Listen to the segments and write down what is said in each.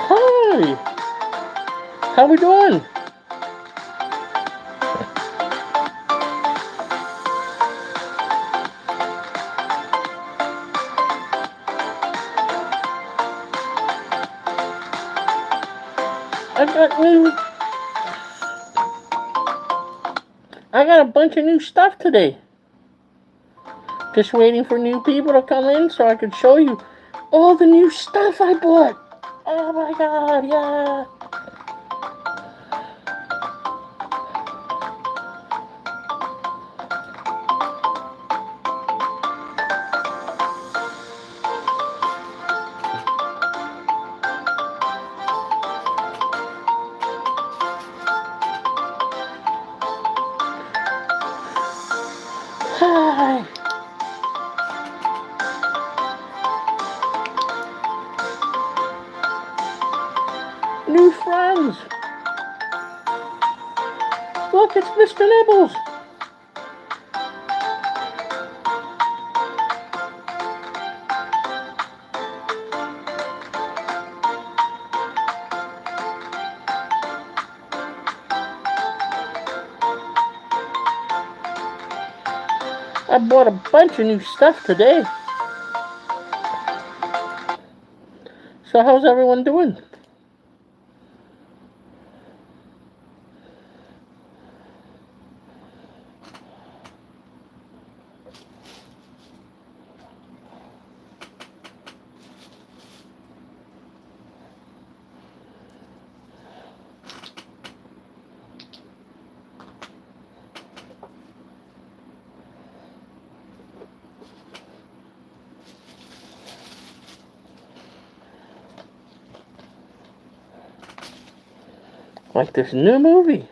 Hi, how we doing? I got new. I got a bunch of new stuff today. Just waiting for new people to come in so I could show you all the new stuff I bought. Oh my god, yeah. Hi. New friends. Look, it's Mr. Nibbles. I bought a bunch of new stuff today. So how's everyone doing? Like this new movie.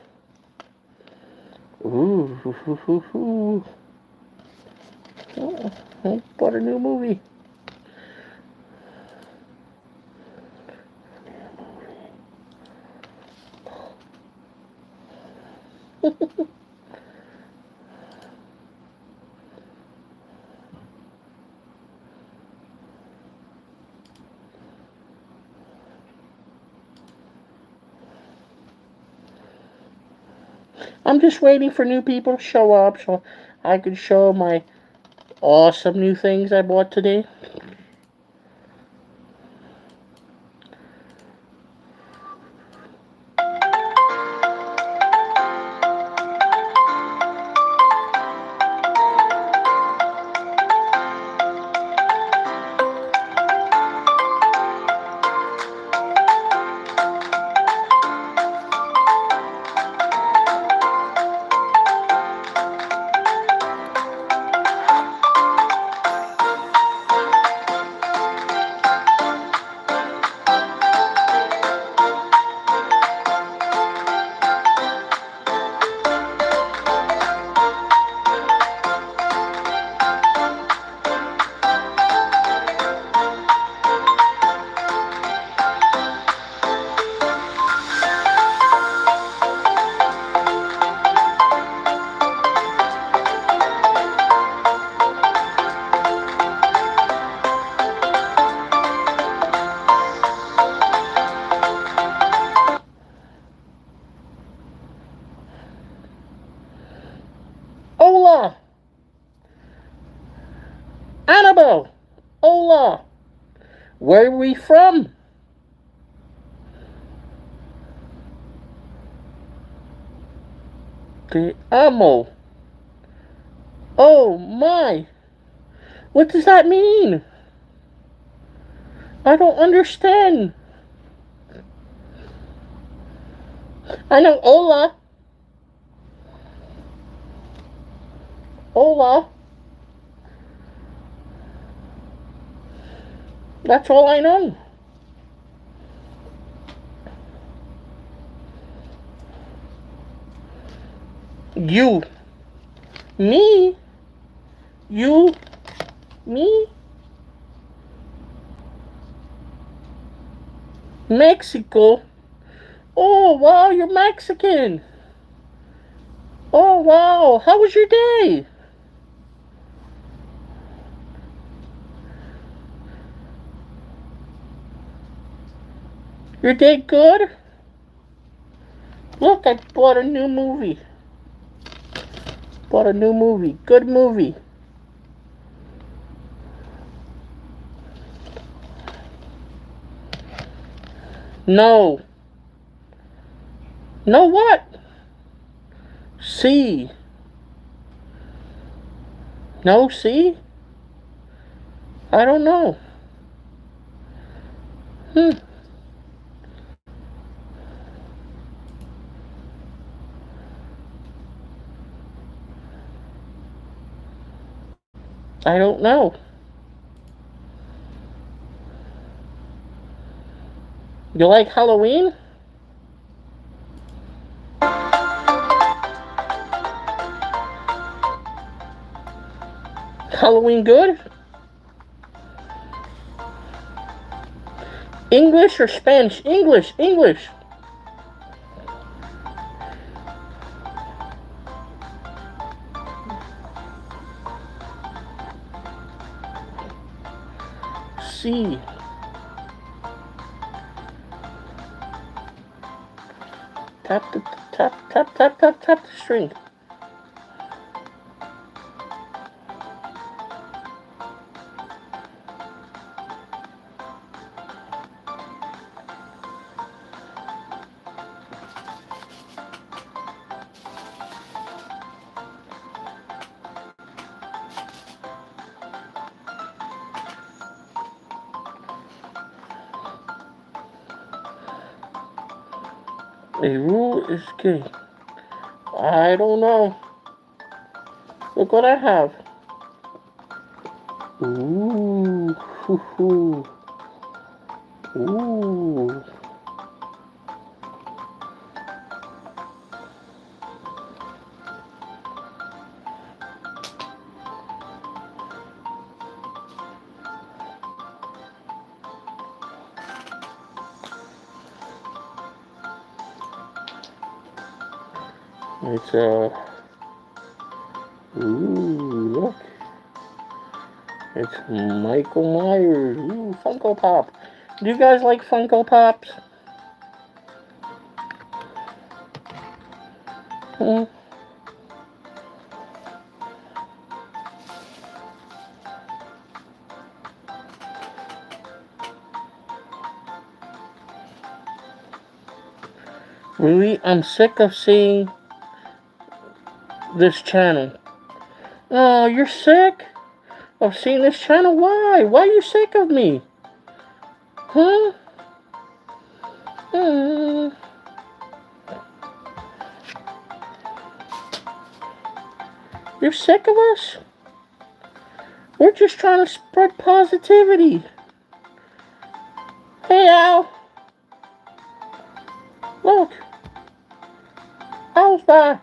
Ooh, Oh, I bought a new movie. I'm just waiting for new people to show up so I can show my awesome new things I bought today. Hola! Annabelle! Hola! Where are we from? Te amo. Oh my! What does that mean? I don't understand. I know hola. Hola. That's all I know. You. Me? You? Me? Mexico? Oh, wow, you're Mexican. Oh, wow. How was your day? Your day good? Look, I bought a new movie. Bought a new movie. Good movie. No. No what? See. No see? I don't know. Hmm. I don't know. You like Halloween? Halloween good? English or Spanish? English. English. See. Tap the tap tap tap tap tap the string. A rule is king. I don't know. Look what I have. Ooh, hoo hoo. Ooh. It's ooh, look. It's Michael Myers. Ooh, Funko Pop. Do you guys like Funko Pops? Hmm? Really? I'm sick of seeing this channel. Oh, you're sick of seeing this channel? Why? Why are you sick of me? Huh? Hmm. You're sick of us? We're just trying to spread positivity. Hey, Al. Look. Al's back.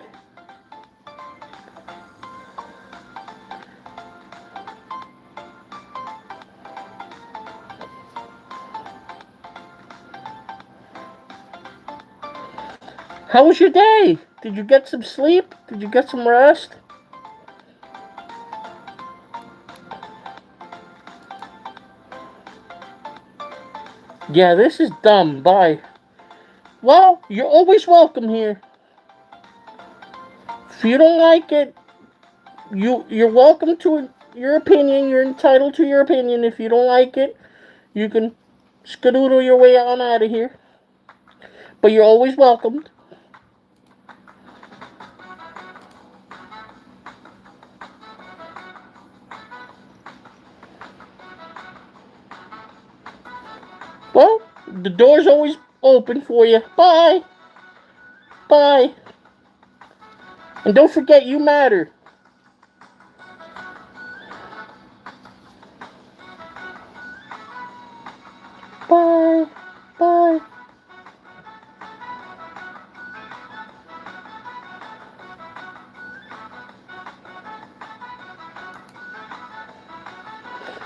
How was your day? Did you get some sleep? Did you get some rest? Yeah, this is dumb. Bye. Well, you're always welcome here. If you don't like it, you're welcome to your opinion. You're entitled to your opinion. If you don't like it, you can skedoodle your way on out of here. But you're always welcomed. Well, the door's always open for you. Bye. Bye. And don't forget, you matter. Bye. Bye.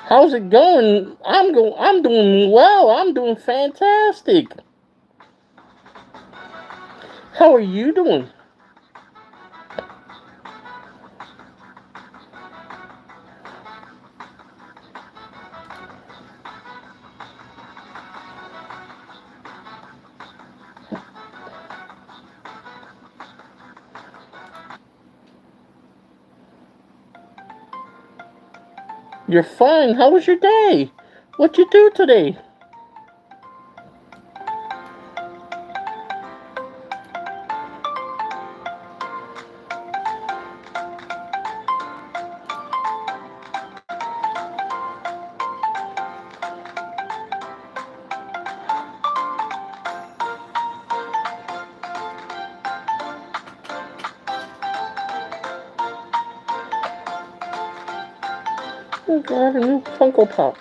How's it going? I'm doing well. I'm doing fantastic. How are you doing? You're fine. How was your day? What you do today? I got a new Funko Pop.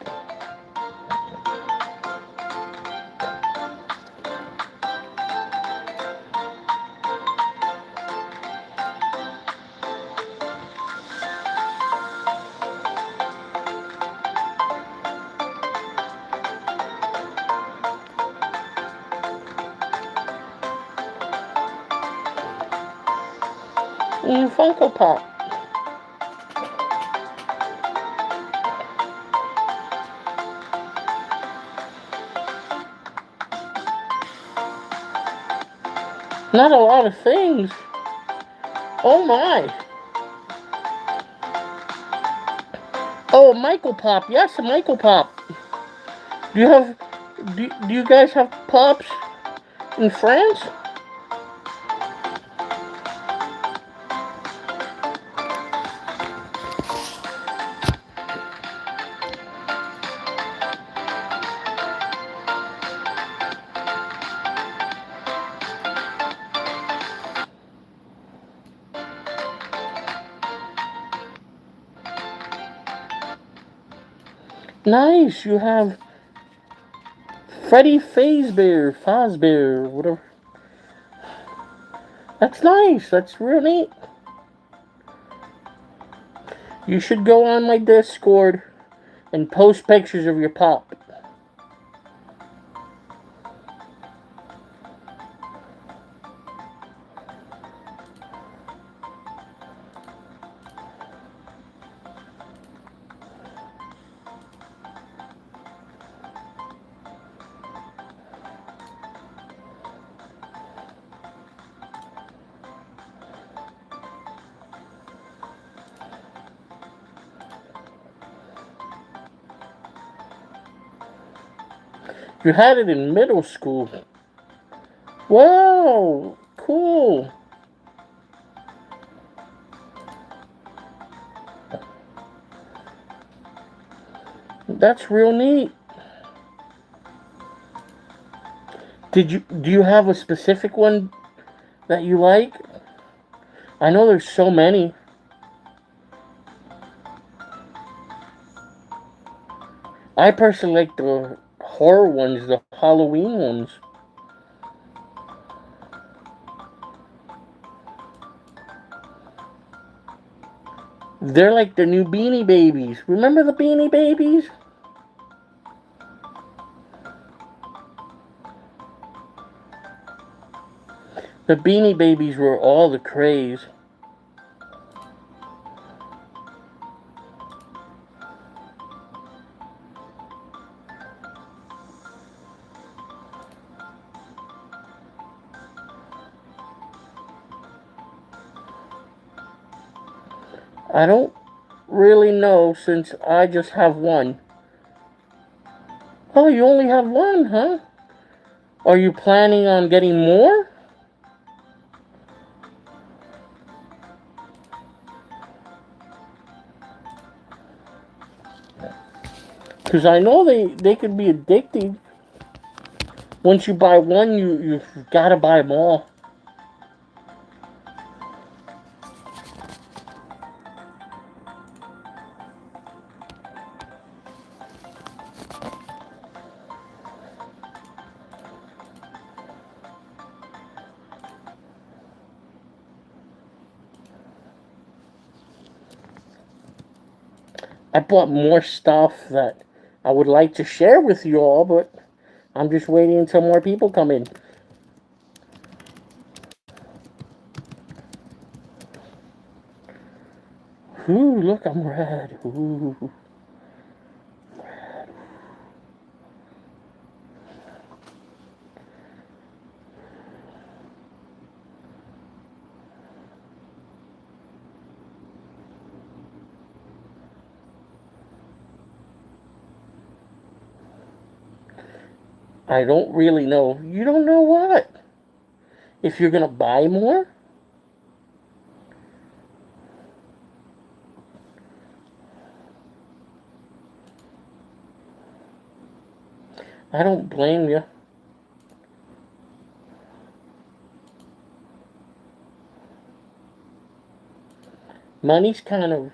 New Funko Pop. Not a lot of things. Oh my. Oh, Michael Pop. Yes, a Michael Pop. Do you have? Do you guys have pops in France? Nice. You have Freddy Fazbear, whatever. That's nice. That's real neat. You should go on my Discord and post pictures of your pop. You had it in middle school. Wow, cool. That's real neat. Do you have a specific one that you like? I know there's so many. I personally like the horror ones, the Halloween ones. They're like the new Beanie Babies. Remember the Beanie Babies? The Beanie Babies were all the craze. I don't really know since I just have one. Oh, you only have one, huh? Are you planning on getting more? Because I know they could be addicted. Once you buy one, you've got to buy them all. I bought more stuff that I would like to share with you all, but I'm just waiting until more people come in. Ooh, look, I'm red. Ooh. I don't really know. You don't know what? If you're going to buy more? I don't blame you. Money's kind of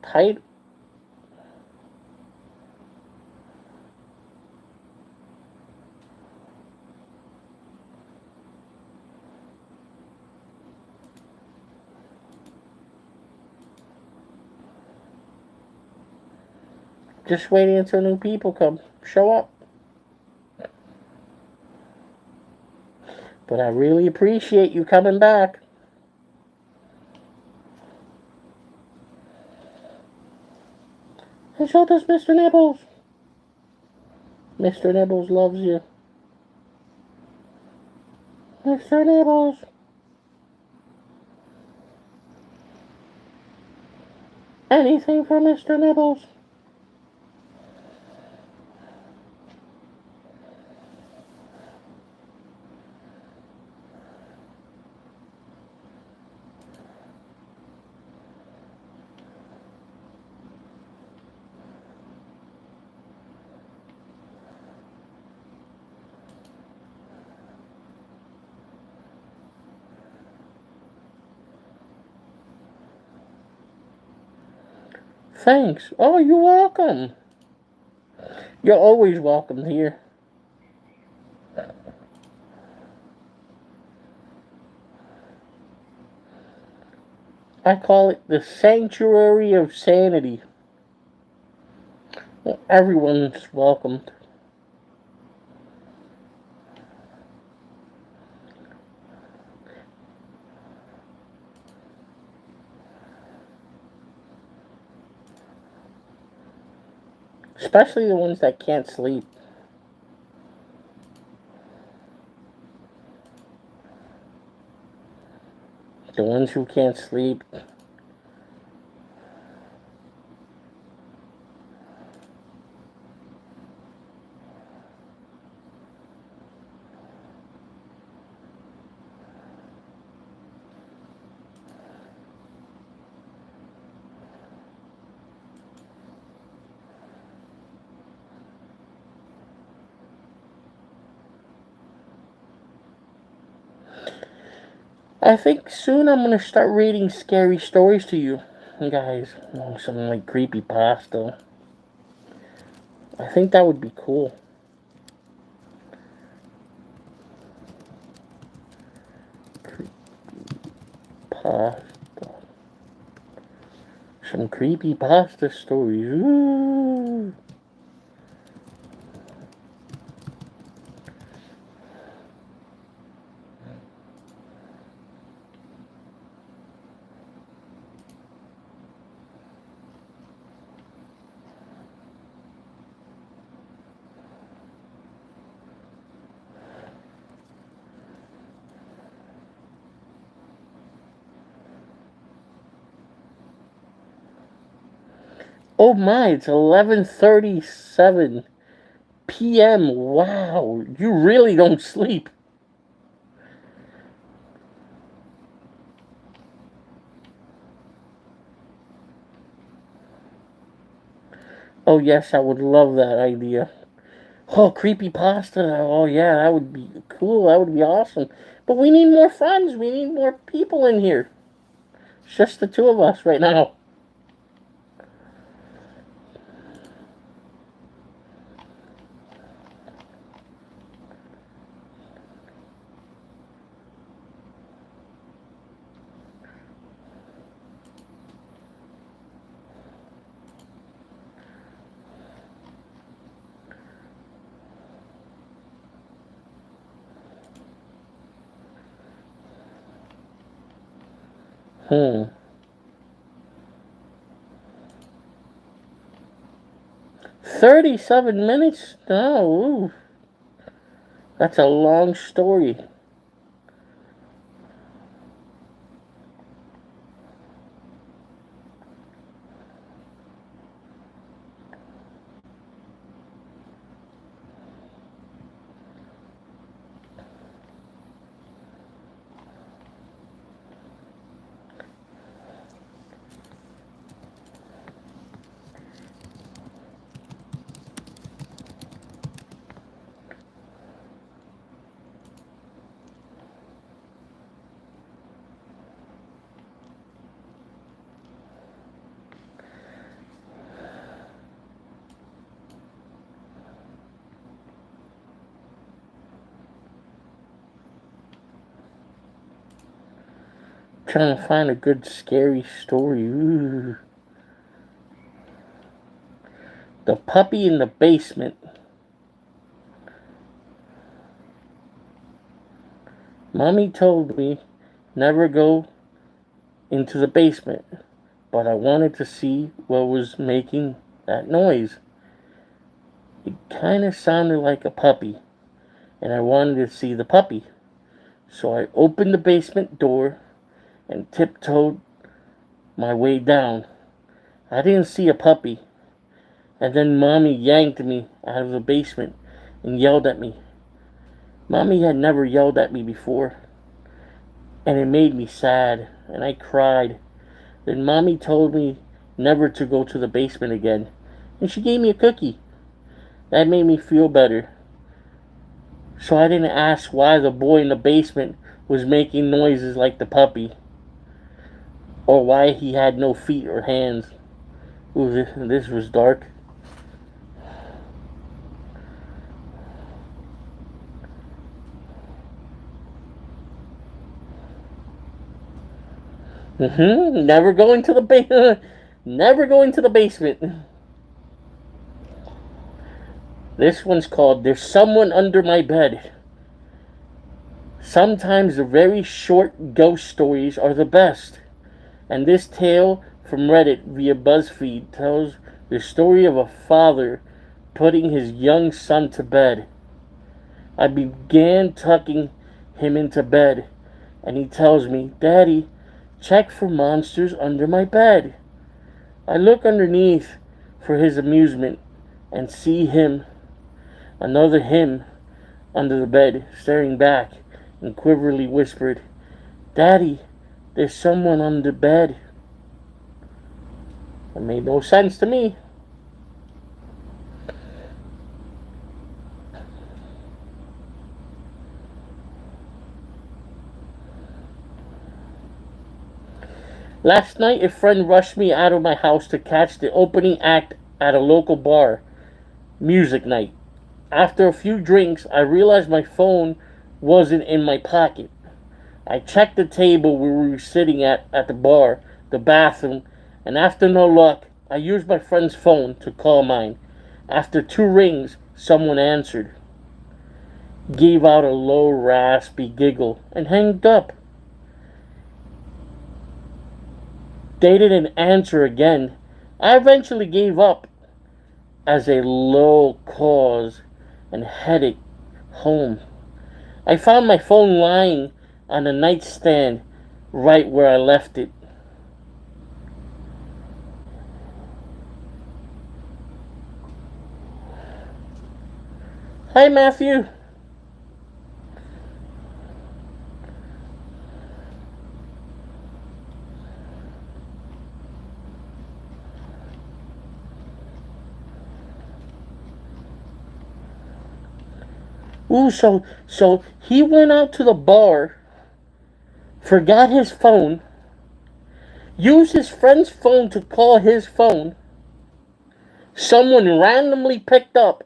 tight. Just waiting until new people come. Show up. But I really appreciate you coming back. And so does Mr. Nibbles. Mr. Nibbles loves you. Mr. Nibbles. Anything for Mr. Nibbles? Thanks. Oh, you're welcome. You're always welcome here. I call it the sanctuary of sanity. Well, everyone's welcomed. Especially the ones that can't sleep. The ones who can't sleep. I think soon I'm gonna start reading scary stories to you guys. Something like creepy pasta. I think that would be cool. Pasta. Some creepy pasta stories. Ooh. Oh my, it's 11:37 p.m. Wow, you really don't sleep. Oh yes, I would love that idea. Oh, creepypasta. Oh, yeah, that would be cool. That would be awesome. But we need more friends. We need more people in here. It's just the two of us right now. Hmm. 37 minutes? No, ooh, that's a long story. Trying to find a good scary story. Ooh. The puppy in the basement. Mommy told me never go into the basement, but I wanted to see what was making that noise. It kind of sounded like a puppy, and I wanted to see the puppy. So I opened the basement door and tiptoed my way down. I didn't see a puppy, and then Mommy yanked me out of the basement and yelled at me. Mommy had never yelled at me before, and it made me sad, and I cried. Then Mommy told me never to go to the basement again, and she gave me a cookie. That made me feel better. So I didn't ask why the boy in the basement was making noises like the puppy, or why he had no feet or hands. Ooh, this was dark. Never going to the never going to the basement. This one's called "There's Someone Under My Bed." Sometimes the very short ghost stories are the best. And this tale from Reddit via BuzzFeed tells the story of a father putting his young son to bed. I began tucking him into bed, and he tells me, "Daddy, check for monsters under my bed." I look underneath for his amusement and see him, another him, under the bed, staring back, and quiverly whispered, "Daddy, there's someone under bed." It made no sense to me. Last night, a friend rushed me out of my house to catch the opening act at a local bar, music night. After a few drinks, I realized my phone wasn't in my pocket. I checked the table we were sitting at the bar, the bathroom, and after no luck, I used my friend's phone to call mine. After two rings, someone answered, gave out a low, raspy giggle, and hanged up. They didn't answer again. I eventually gave up as a low cause and headed home. I found my phone lying on the nightstand right where I left it. Hi, Matthew. Ooh, so he went out to the bar, forgot his phone, used his friend's phone to call his phone. Someone randomly picked up,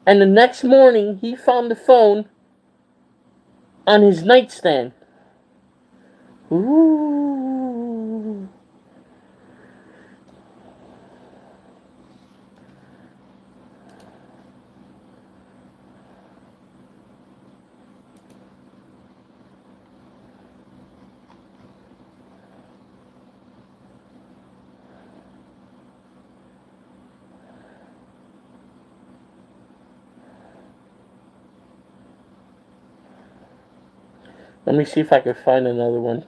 and the next morning he found the phone on his nightstand. Ooh. Let me see if I can find another one.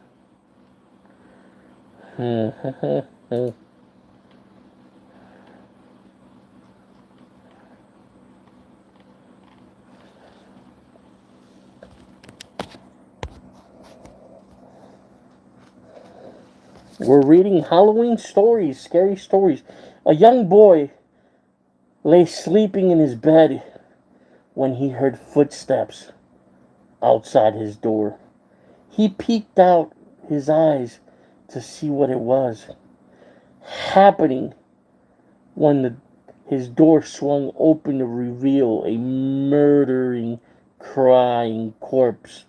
We're reading Halloween stories, scary stories. A young boy lay sleeping in his bed when he heard footsteps outside his door. He peeked out his eyes to see what it was happening when his door swung open to reveal a murdering, crying corpse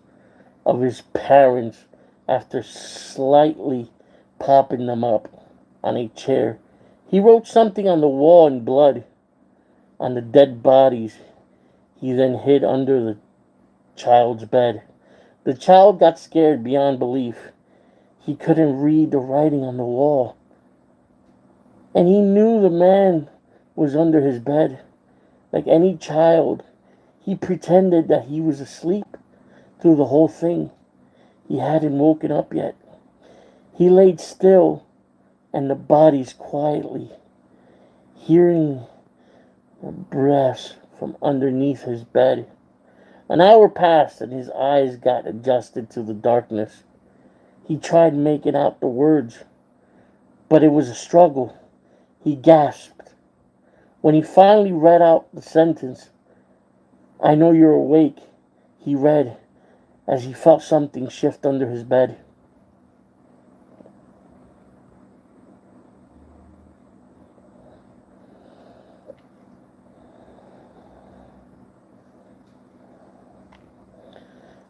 of his parents after slightly popping them up on a chair. He wrote something on the wall in blood on the dead bodies. He then hid under the child's bed. The child got scared beyond belief. He couldn't read the writing on the wall. And he knew the man was under his bed. Like any child, he pretended that he was asleep through the whole thing. He hadn't woken up yet. He laid still and the bodies quietly, hearing the breaths from underneath his bed. An hour passed and his eyes got adjusted to the darkness. He tried making out the words, but it was a struggle. He gasped. When he finally read out the sentence, "I know you're awake," he read as he felt something shift under his bed.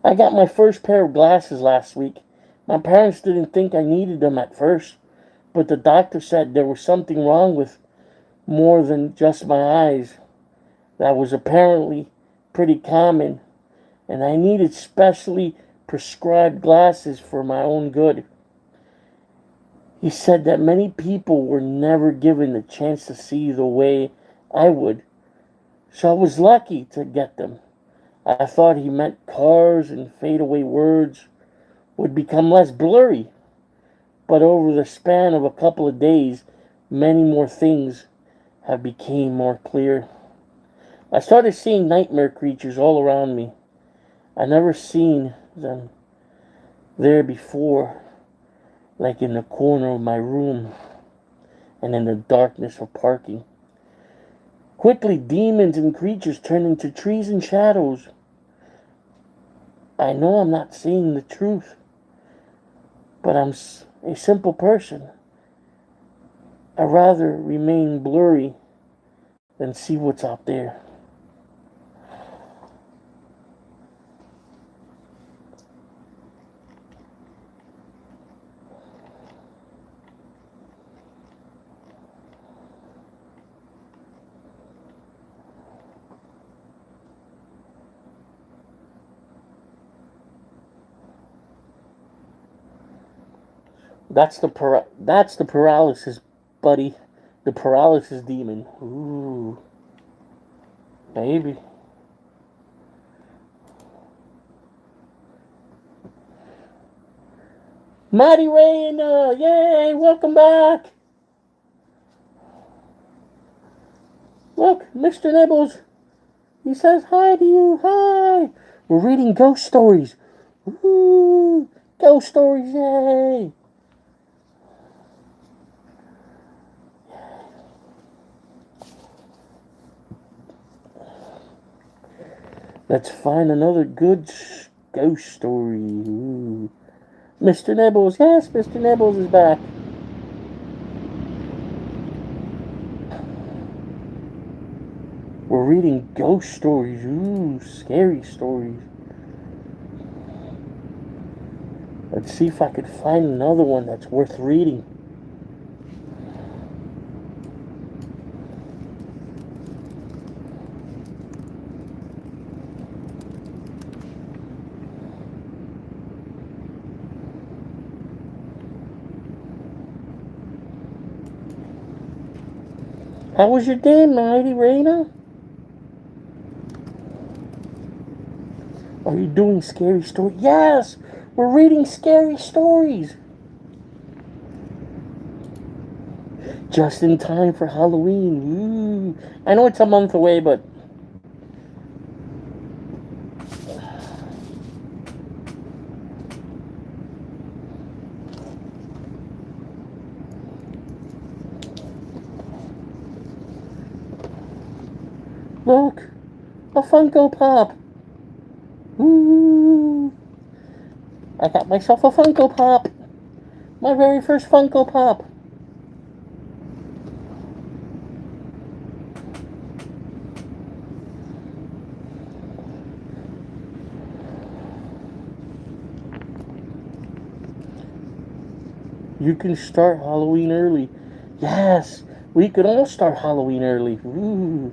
I got my first pair of glasses last week. My parents didn't think I needed them at first, but the doctor said there was something wrong with more than just my eyes. That was apparently pretty common, and I needed specially prescribed glasses for my own good. He said that many people were never given the chance to see the way I would, so I was lucky to get them. I thought he meant cars and fadeaway words would become less blurry, but over the span of a couple of days, many more things have become more clear. I started seeing nightmare creatures all around me. I never seen them there before, like in the corner of my room and in the darkness of parking. Quickly, demons and creatures turned into trees and shadows. I know I'm not seeing the truth, but I'm a simple person. I'd rather remain blurry than see what's out there. That's the paralysis, buddy. The paralysis demon. Ooh, maybe. Mighty Rain, yay! Welcome back. Look, Mr. Nibbles. He says hi to you. Hi. We're reading ghost stories. Ooh, ghost stories, yay! Let's find another good ghost story. Ooh. Mr. Nibbles, yes, Mr. Nibbles is back. We're reading ghost stories. Ooh, scary stories. Let's see if I could find another one that's worth reading. How was your day, Mighty Raina? Are you doing scary stories? Yes! We're reading scary stories! Just in time for Halloween. Ooh. I know it's a month away, but... Look! A Funko Pop! Ooh! I got myself a Funko Pop! My very first Funko Pop! You can start Halloween early. Yes! We can all start Halloween early. Ooh!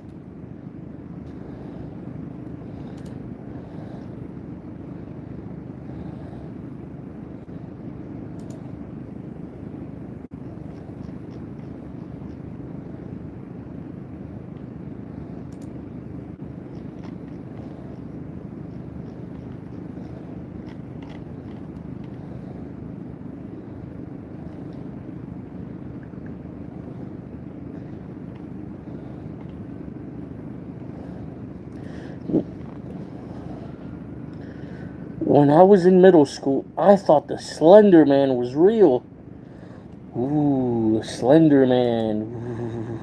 When I was in middle school, I thought the Slender Man was real. Ooh, Slender Man. Ooh.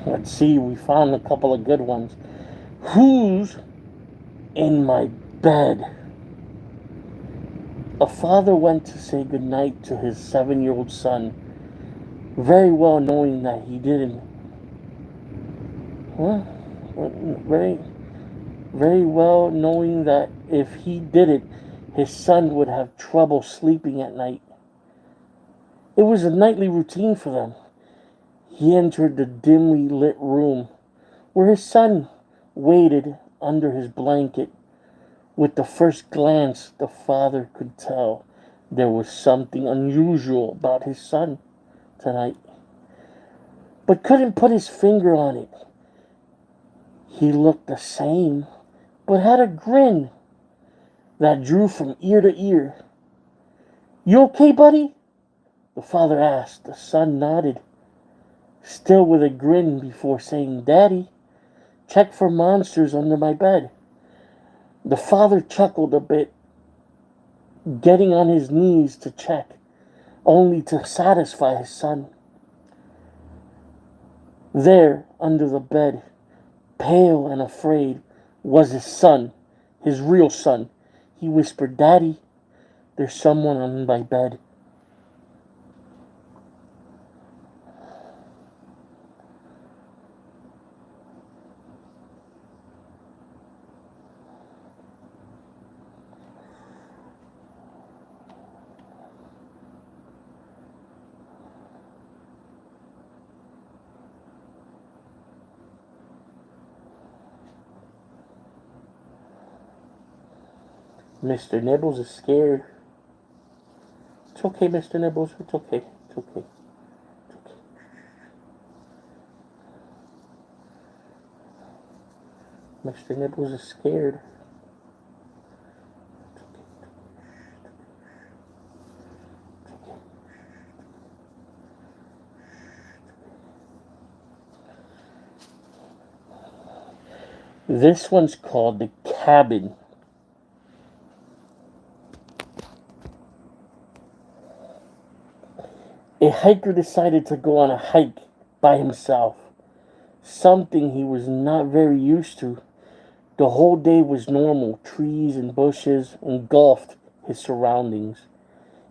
Let's see, we found a couple of good ones. Who's in my bed? A father went to say goodnight to his 7-year-old son, very well knowing that he didn't. What? Very, very well knowing that if he did it, his son would have trouble sleeping at night. It was a nightly routine for them. He entered the dimly lit room where his son waited under his blanket. With the first glance, the father could tell there was something unusual about his son tonight, but couldn't put his finger on it. He looked the same, but had a grin that drew from ear to ear. You okay, buddy? The father asked. The son nodded, still with a grin, before saying, Daddy, check for monsters under my bed. The father chuckled a bit, getting on his knees to check, only to satisfy his son. There, under the bed, pale and afraid, was his son, his real son. He whispered, Daddy, there's someone on my bed. Mr. Nibbles is scared. It's okay, Mr. Nibbles. It's okay. It's okay. It's okay. Mr. Nibbles is scared. This one's called The Cabin. A hiker decided to go on a hike by himself, something he was not very used to. The whole day was normal. Trees and bushes engulfed his surroundings.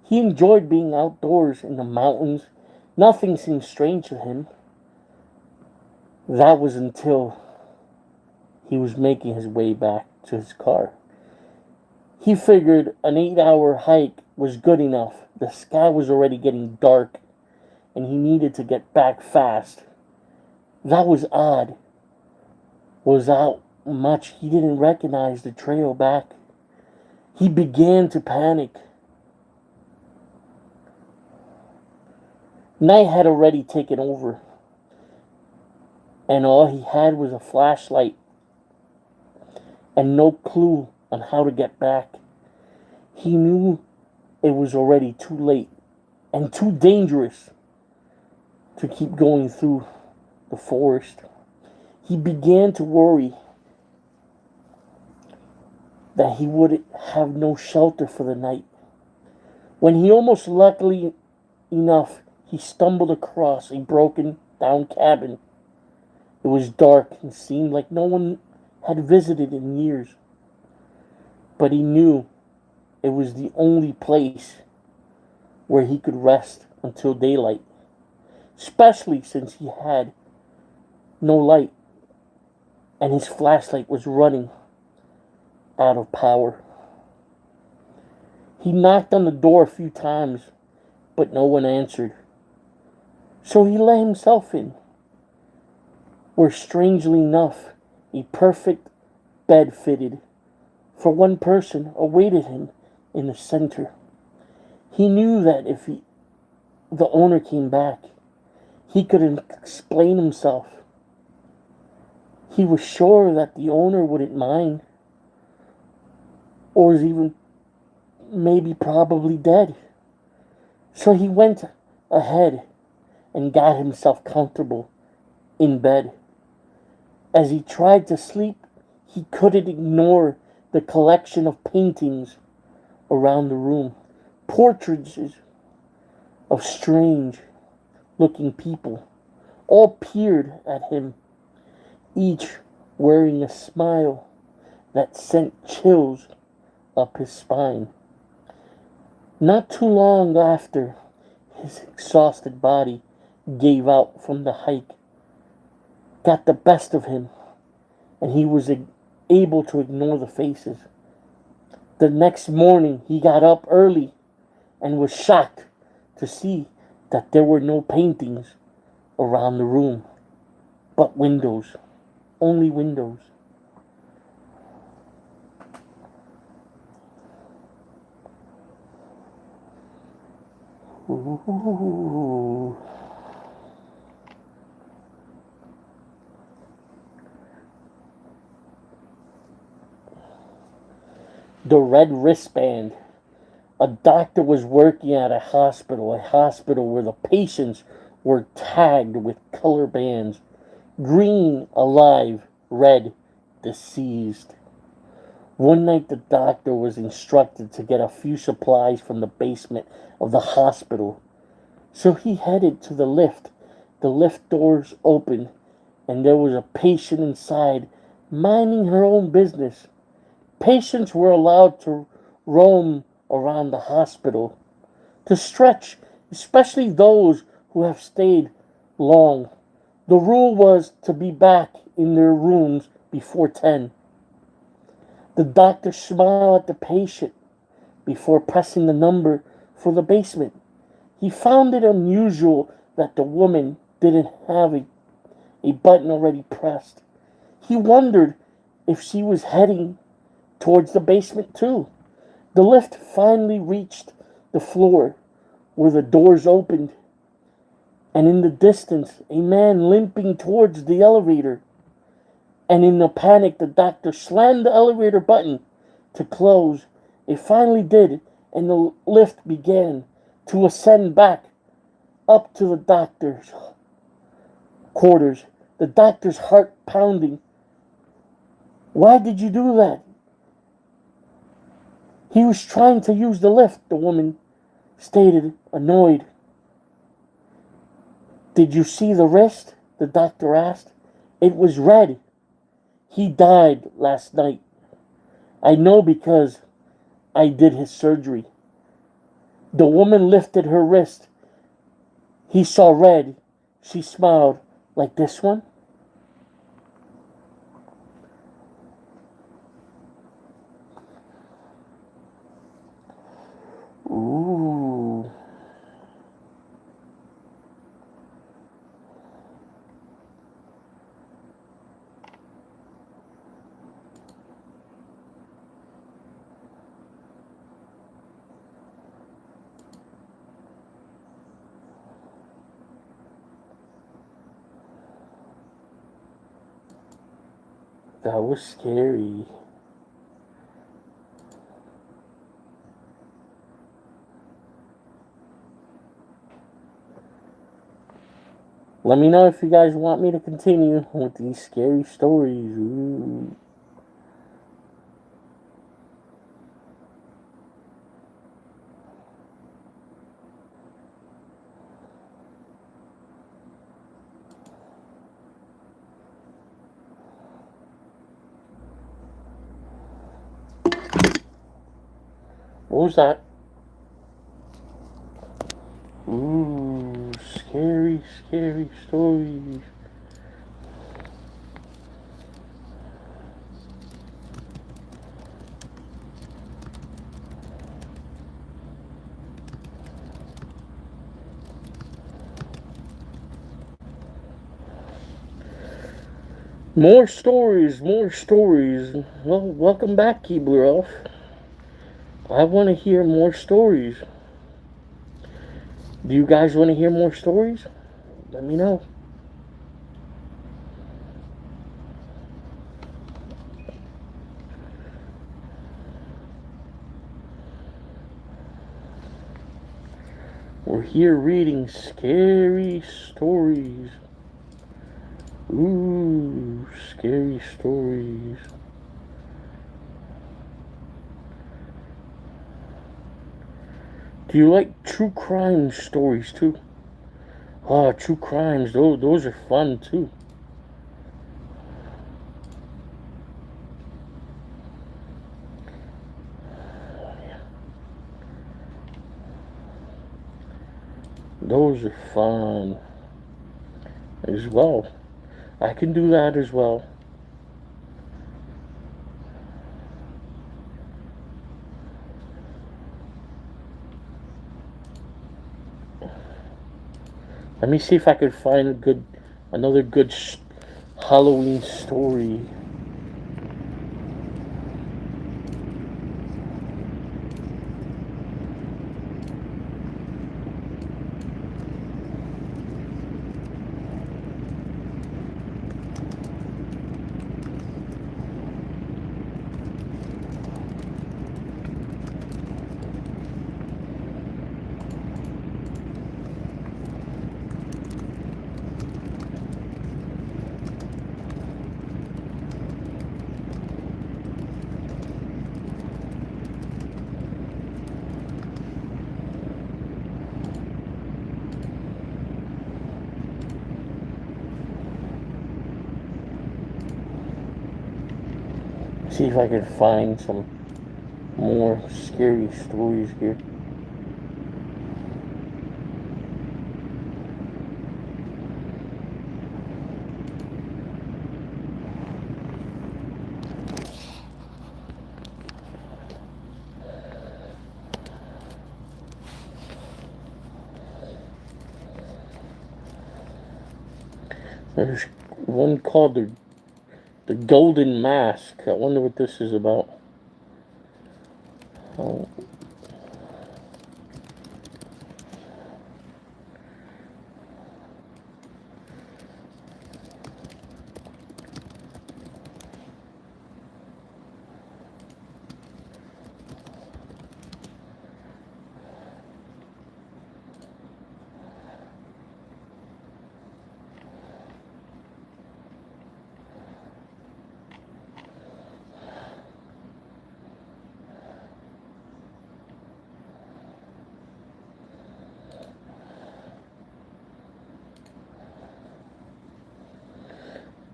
He enjoyed being outdoors in the mountains. Nothing seemed strange to him. That was until he was making his way back to his car. He figured an 8-hour hike was good enough. The sky was already getting dark, and he needed to get back fast. That was odd. Was how much he didn't recognize the trail back. He began to panic. Night had already taken over, and all he had was a flashlight and no clue on how to get back. He knew it was already too late and too dangerous to keep going through the forest. He began to worry that he would have no shelter for the night. When he almost luckily enough, he stumbled across a broken down cabin. It was dark and seemed like no one had visited in years. But he knew it was the only place where he could rest until daylight, especially since he had no light and his flashlight was running out of power. He knocked on the door a few times, but no one answered. So he let himself in, where strangely enough, a perfect bed fitted for one person awaited him in the center. He knew that if the owner came back, he could explain himself. He was sure that the owner wouldn't mind, or is even maybe probably dead. So he went ahead and got himself comfortable in bed. As he tried to sleep, he couldn't ignore the collection of paintings around the room. Portraits of strange looking people all peered at him, each wearing a smile that sent chills up his spine. Not too long after, his exhausted body gave out from the hike, got the best of him, and he was able to ignore the faces. The next morning, he got up early and was shocked to see that there were no paintings around the room, but windows, only windows. Ooh. The red wristband. A doctor was working at a hospital where the patients were tagged with color bands. Green, alive; red, deceased. One night the doctor was instructed to get a few supplies from the basement of the hospital. So he headed to the lift. The lift doors opened, and there was a patient inside, minding her own business. Patients were allowed to roam around the hospital, to stretch, especially those who have stayed long. The rule was to be back in their rooms before 10. The doctor smiled at the patient before pressing the number for the basement. He found it unusual that the woman didn't have a button already pressed. He wondered if she was heading towards the basement too. The lift finally reached the floor where the doors opened, and in the distance, a man limping towards the elevator. And in the panic, the doctor slammed the elevator button to close. It finally did, and the lift began to ascend back up to the doctor's quarters. The doctor's heart pounding. Why did you do that? He was trying to use the lift, the woman stated, annoyed. Did you see the wrist? The doctor asked. It was red. He died last night. I know because I did his surgery. The woman lifted her wrist. He saw red. She smiled. Like this one? Ooh. That was scary. Let me know if you guys want me to continue with these scary stories. Ooh. What was that? Ooh, scary, scary stories. More stories, more stories. Well, welcome back, Keebler Elf. I want to hear more stories. Do you guys want to hear more stories? Let me know. We're here reading scary stories. Ooh, scary stories. Do you like true crime stories too? Oh, true crimes, those are fun too. Those are fun as well. I can do that as well. Let me see if I could find another good Halloween story. See if I can find some more scary stories here. There's one called the Golden Mask. I wonder what this is about. Oh.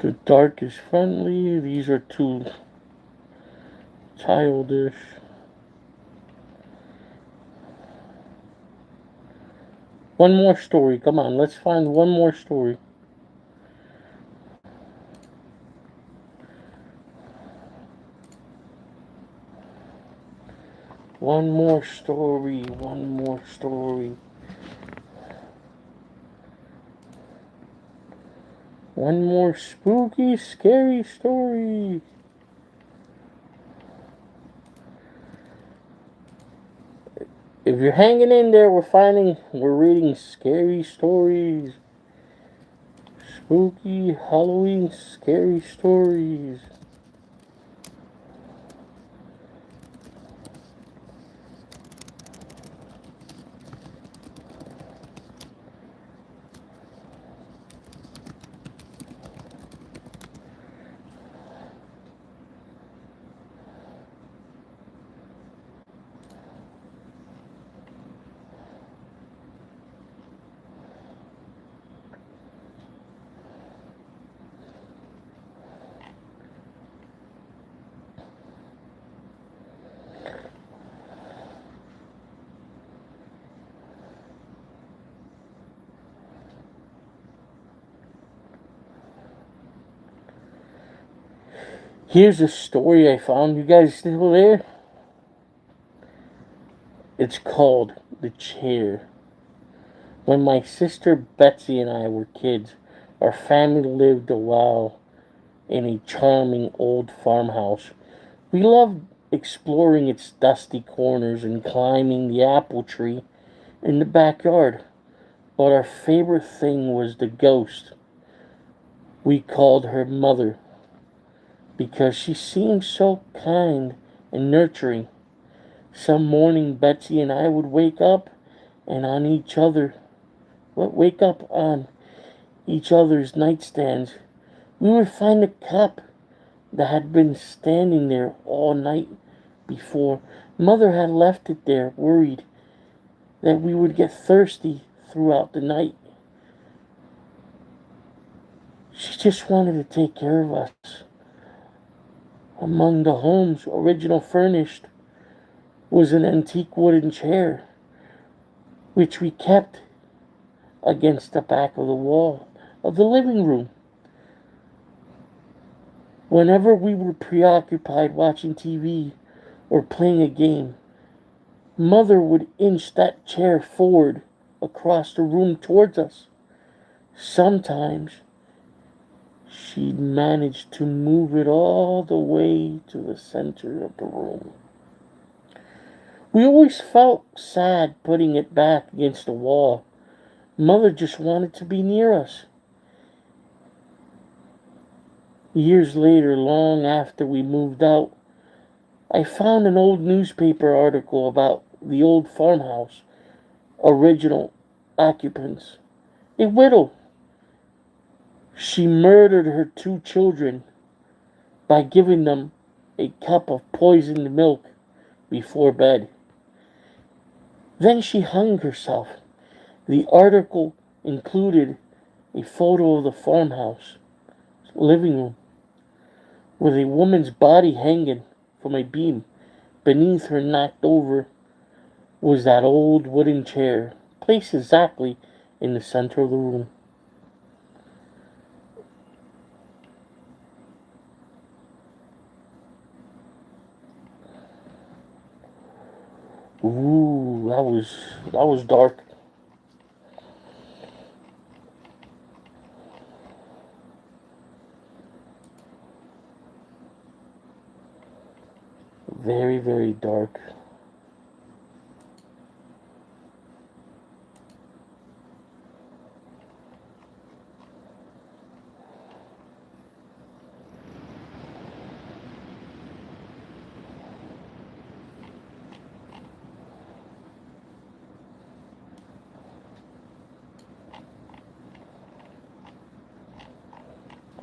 The dark is friendly. These are too childish. One more story. Come on, let's find one more story. One more story. One more story. One more spooky, scary story. If you're hanging in there, we're reading scary stories. Spooky Halloween scary stories. Here's a story I found. You guys still there? It's called The Chair. When my sister Betsy and I were kids, our family lived a while in a charming old farmhouse. We loved exploring its dusty corners and climbing the apple tree in the backyard. But our favorite thing was the ghost. We called her Mother because she seemed so kind and nurturing. Some morning Betsy and I would wake up on each other's nightstands. We would find a cup that had been standing there all night before. Mother had left it there, worried that we would get thirsty throughout the night. She just wanted to take care of us. Among the home's original furnished was an antique wooden chair, which we kept against the back of the wall of the living room. Whenever we were preoccupied watching TV or playing a game, Mother would inch that chair forward across the room towards us. Sometimes she'd manage to move it all the way to the center of the room. We always felt sad putting it back against the wall. Mother just wanted to be near us. Years later, long after we moved out, I found an old newspaper article about the old farmhouse original occupants. A widow. She murdered her two children by giving them a cup of poisoned milk before bed. Then she hung herself. The article included a photo of the farmhouse living room with a woman's body hanging from a beam. Beneath her, knocked over, was that old wooden chair, placed exactly in the center of the room. Ooh, that was dark. Very, very dark.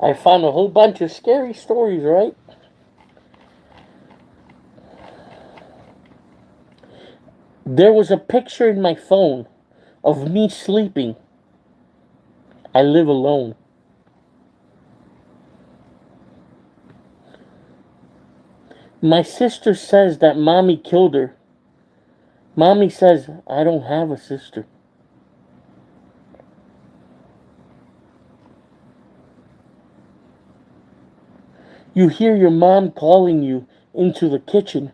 I found a whole bunch of scary stories, right? There was a picture in my phone of me sleeping. I live alone. My sister says that Mommy killed her. Mommy says I don't have a sister. You hear your mom calling you into the kitchen.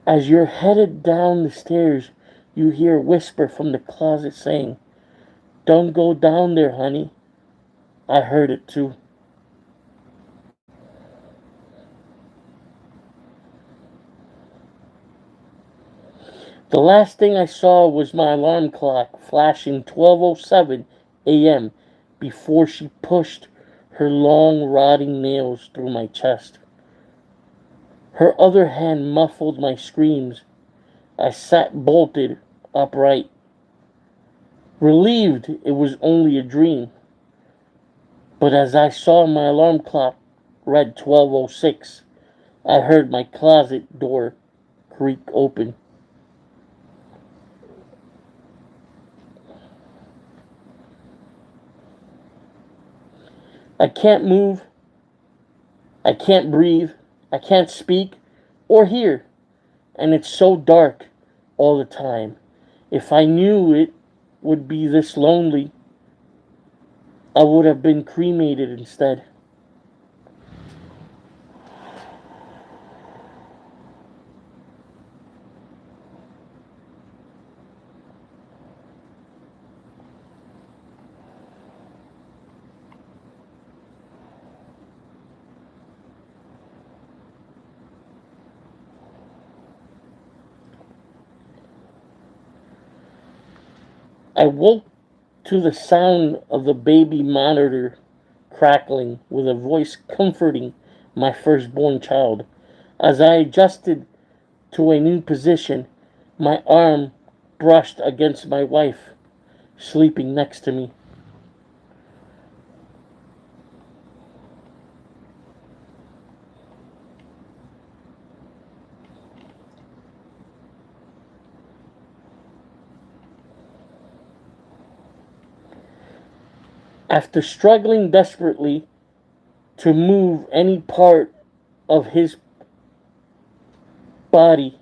As you're headed down the stairs, you hear a whisper from the closet saying, "Don't go down there, honey." I heard it too. The last thing I saw was my alarm clock flashing 12:07 a.m. before she pushed her long rotting nails through my chest. Her other hand muffled my screams. I sat bolted upright, relieved it was only a dream. But as I saw my alarm clock read 12:06, I heard my closet door creak open. I can't move, I can't breathe, I can't speak or hear, and it's so dark all the time. If I knew it would be this lonely, I would have been cremated instead. I woke to the sound of the baby monitor crackling with a voice comforting my firstborn child. As I adjusted to a new position, my arm brushed against my wife, sleeping next to me. After struggling desperately to move any part of his body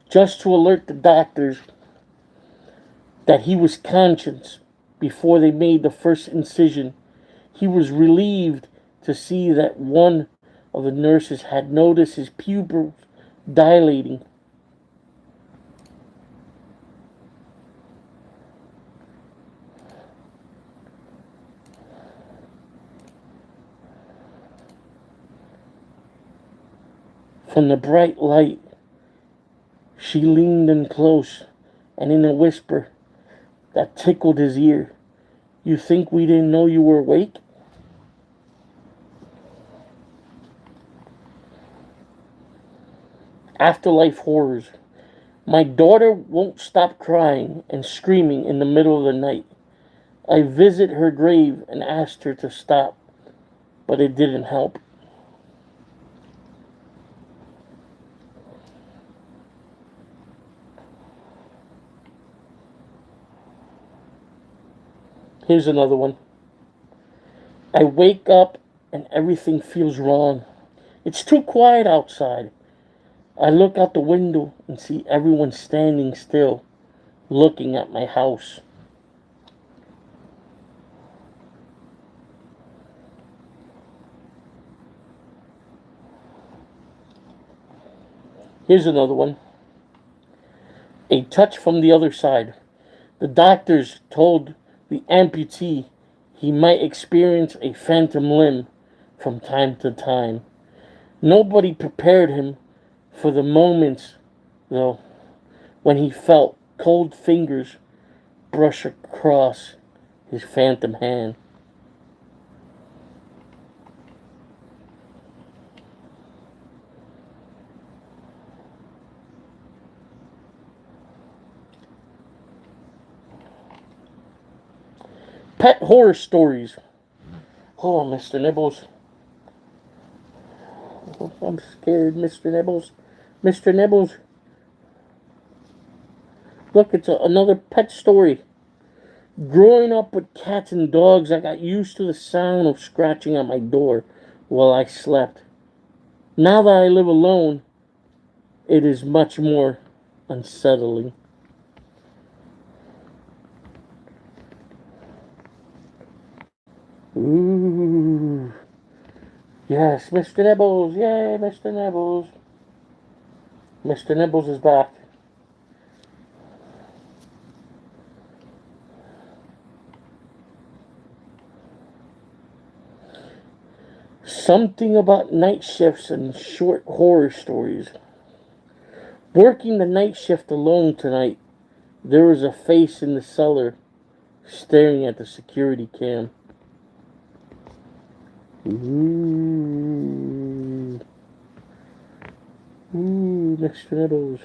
just to alert the doctors that he was conscious before they made the first incision, he was relieved to see that one of the nurses had noticed his pupils dilating. From the bright light, she leaned in close, and in a whisper that tickled his ear, "You think we didn't know you were awake?" Afterlife horrors. My daughter won't stop crying and screaming in the middle of the night. I visit her grave and asked her to stop, but it didn't help. Here's another one. I wake up and everything feels wrong. It's too quiet outside. I look out the window and see everyone standing still, looking at my house. Here's another one. A touch from the other side. The doctors told the amputee he might experience a phantom limb from time to time. Nobody prepared him for the moments, though, when he felt cold fingers brush across his phantom hand. Pet horror stories. Oh, Mr. Nibbles. I'm scared, Mr. Nibbles. Mr. Nibbles. Look, it's another pet story. Growing up with cats and dogs, I got used to the sound of scratching at my door while I slept. Now that I live alone, it is much more unsettling. Ooh. Yes, Mr. Nibbles. Yay, Mr. Nibbles. Mr. Nibbles is back. Something about night shifts and short horror stories. Working the night shift alone tonight, there was a face in the cellar staring at the security cam. Ooh. Ooh, Mr. Nibbles.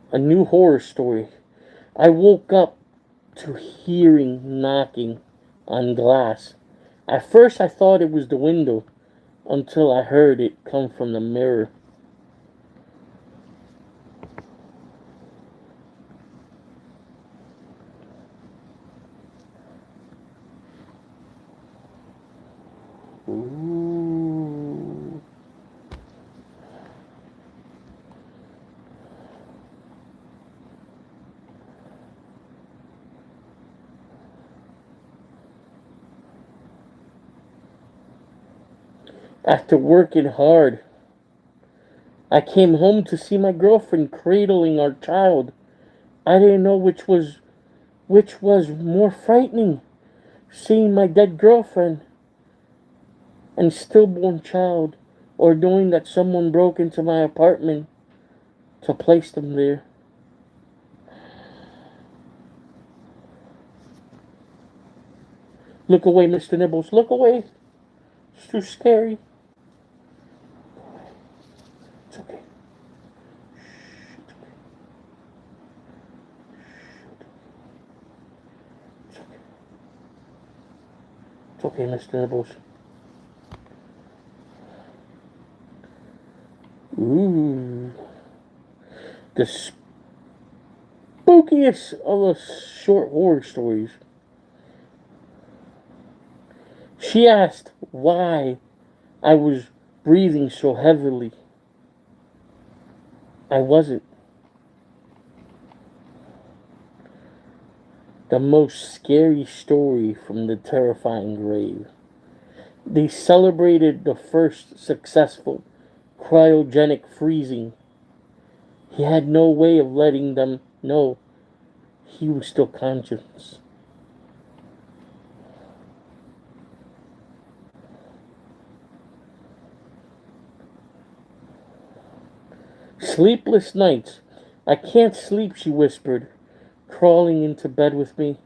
A new horror story. I woke up to hearing knocking on glass. At first I thought it was the window until I heard it come from the mirror. Ooh. After working hard, I came home to see my girlfriend cradling our child. I didn't know which was more frightening, seeing my dead girlfriend and stillborn child, or knowing that someone broke into my apartment to place them there. Look away, Mr. Nibbles. Look away. It's too scary. It's okay. It's okay. It's okay, Mr. Nibbles. Ooh. The spookiest of the short horror stories. She asked why I was breathing so heavily. I wasn't. The most scary story from the terrifying grave. They celebrated the first successful cryogenic freezing. He had no way of letting them know he was still conscious. Sleepless nights. I can't sleep, she whispered, crawling into bed with me.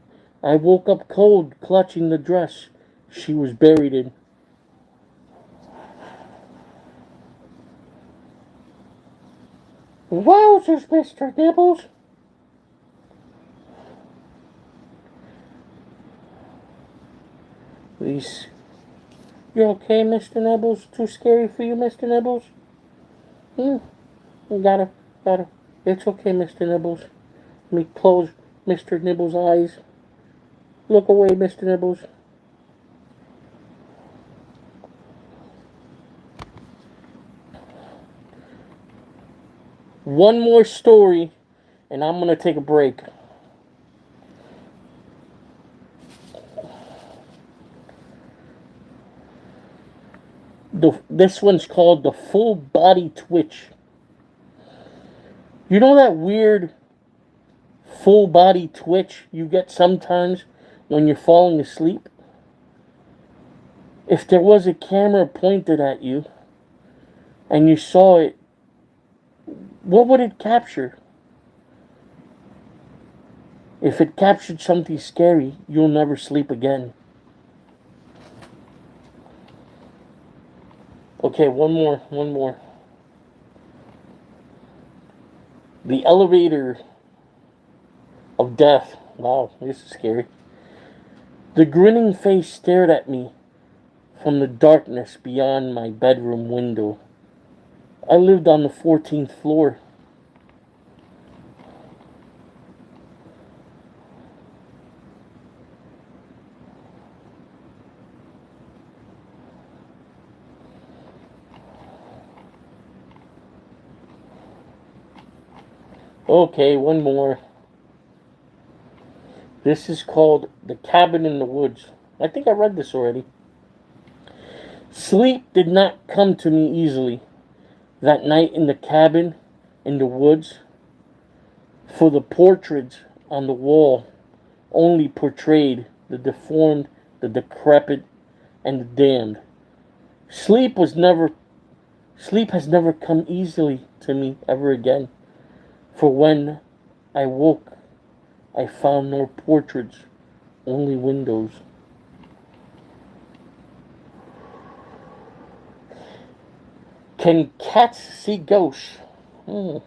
I woke up cold, clutching the dress she was buried in. Wowzers, Mr. Nibbles. Please. You okay, Mr. Nibbles? Too scary for you, Mr. Nibbles? Hmm. Gotta. It's okay, Mr. Nibbles. Let me close Mr. Nibbles' eyes. Look away, Mr. Nibbles. One more story, and I'm gonna take a break. This one's called the full body twitch. You know that weird full body twitch you get sometimes when you're falling asleep? If there was a camera pointed at you and you saw it, what would it capture? If it captured something scary, you'll never sleep again. Okay, one more. The elevator of death. Wow, this is scary. The grinning face stared at me from the darkness beyond my bedroom window. I lived on the 14th floor. Okay, one more. This is called The Cabin in the Woods. I think I read this already. Sleep did not come to me easily that night in the cabin in the woods, for the portraits on the wall only portrayed the deformed, the decrepit, and the damned. Sleep was never Sleep has never come easily to me ever again, for when I woke I found no portraits, only windows. Can cats see ghosts? Hmm.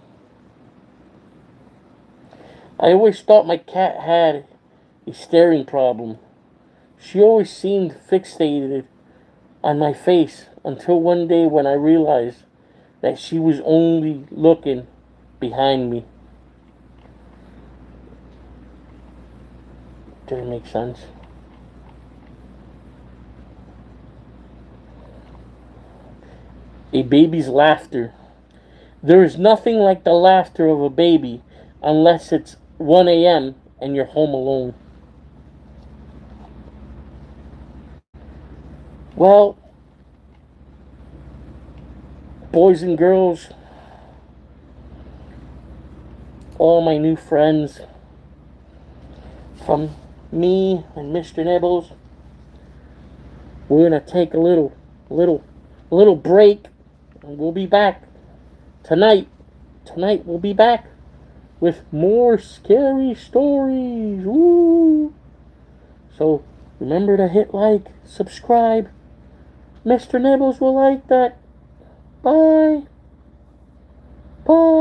I always thought my cat had a staring problem. She always seemed fixated on my face until one day when I realized that she was only looking behind me. Did it make sense? A baby's laughter. There is nothing like the laughter of a baby unless it's 1 a.m. and you're home alone. Well, boys and girls, all my new friends, from me and Mr. Nibbles, we're gonna take a little break, and we'll be back tonight. Tonight we'll be back with more scary stories. Woo! So remember to hit like, subscribe. Mr. Nibbles will like that. Bye. Bye.